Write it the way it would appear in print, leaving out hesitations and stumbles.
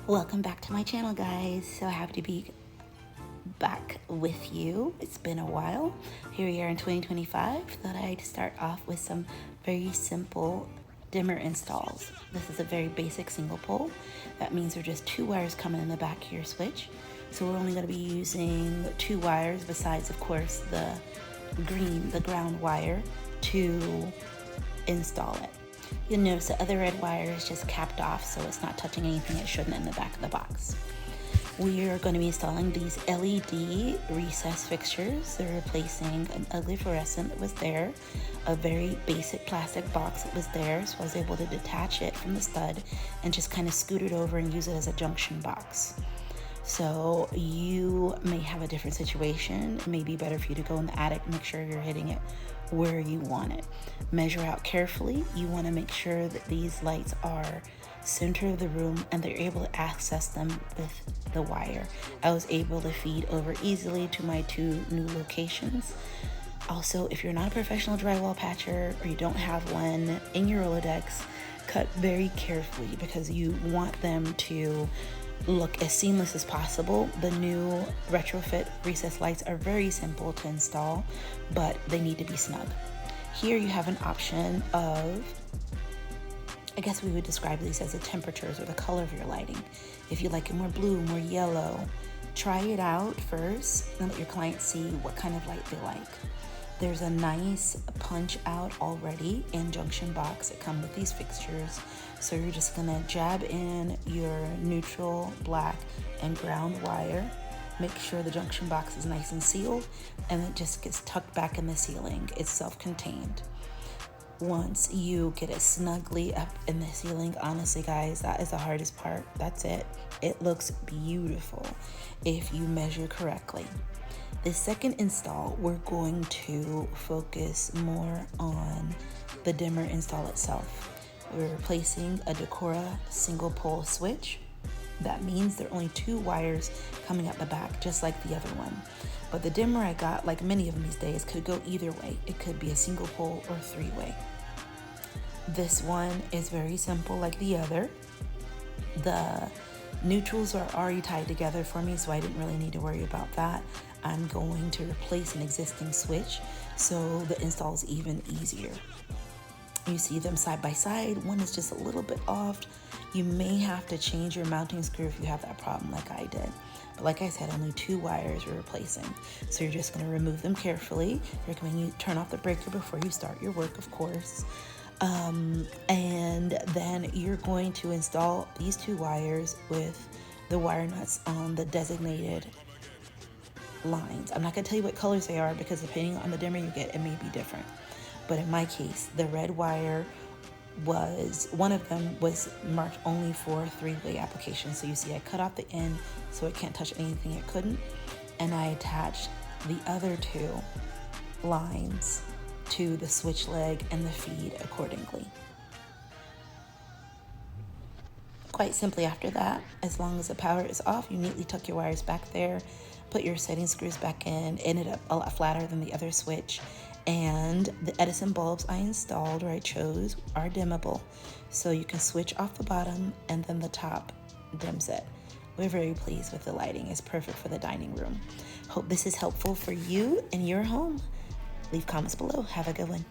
Welcome back to my channel, guys. So happy to be back with you. It's been a while. Here we are in 2025. Thought I'd start off with some very simple dimmer installs. This is a very basic single pole. That means there are just two wires coming in the back of your switch. So we're only going to be using two wires besides, of course, the ground wire to install it. You'll notice the other red wire is just capped off, so it's not touching anything it shouldn't in the back of the box. We are going to be installing these LED recess fixtures. They're replacing an ugly fluorescent that was there, a very basic plastic box that was there, so I was able to detach it from the stud and just kind of scoot it over and use it as a junction box. So you may have a different situation. It may be better for you to go in the attic, make sure you're hitting it where you want it. Measure out carefully. You want to make sure that these lights are center of the room and they're able to access them with the wire. I was able to feed over easily to my two new locations. Also, if you're not a professional drywall patcher or you don't have one in your Rolodex, cut very carefully because you want them to look as seamless as possible. The new retrofit recess lights are very simple to install, but they need to be snug. Here you have an option of, I guess we would describe these as the temperatures or the color of your lighting. If you like it more blue, more yellow, try it out first and let your clients see what kind of light they like. There's a nice punch out already in junction box that come with these fixtures. So you're just gonna jab in your neutral, black, and ground wire. Make sure the junction box is nice and sealed and it just gets tucked back in the ceiling. It's self-contained. Once you get it snugly up in the ceiling, honestly guys, that is the hardest part. That's it. It looks beautiful if you measure correctly. The second install, we're going to focus more on the dimmer install itself. We're replacing a Decora single pole switch. That means there are only two wires coming out the back, just like the other one. But the dimmer I got, like many of them these days, could go either way. It could be a single pole or three-way. This one is very simple like the other. The neutrals are already tied together for me, so I didn't really need to worry about that. I'm going to replace an existing switch, so the install is even easier. You see them side by side. One is just a little bit off. You may have to change your mounting screw if you have that problem like I did. But like I said, only two wires we're replacing. So you're just gonna remove them carefully. Recommend you turn off the breaker before you start your work, of course. And then you're going to install these two wires with the wire nuts on the designated lines. I'm not gonna tell you what colors they are because depending on the dimmer you get, it may be different. But in my case, the red wire one of them was marked only for three-way application. So you see I cut off the end so it can't touch anything it couldn't. And I attached the other two lines to the switch leg and the feed accordingly. Quite simply after that, as long as the power is off, you neatly tuck your wires back there, put your setting screws back in, ended up a lot flatter than the other switch. And the Edison bulbs I installed or I chose are dimmable. So you can switch off the bottom and then the top dims it. We're very pleased with the lighting. It's perfect for the dining room. Hope this is helpful for you in your home. Leave comments below. Have a good one.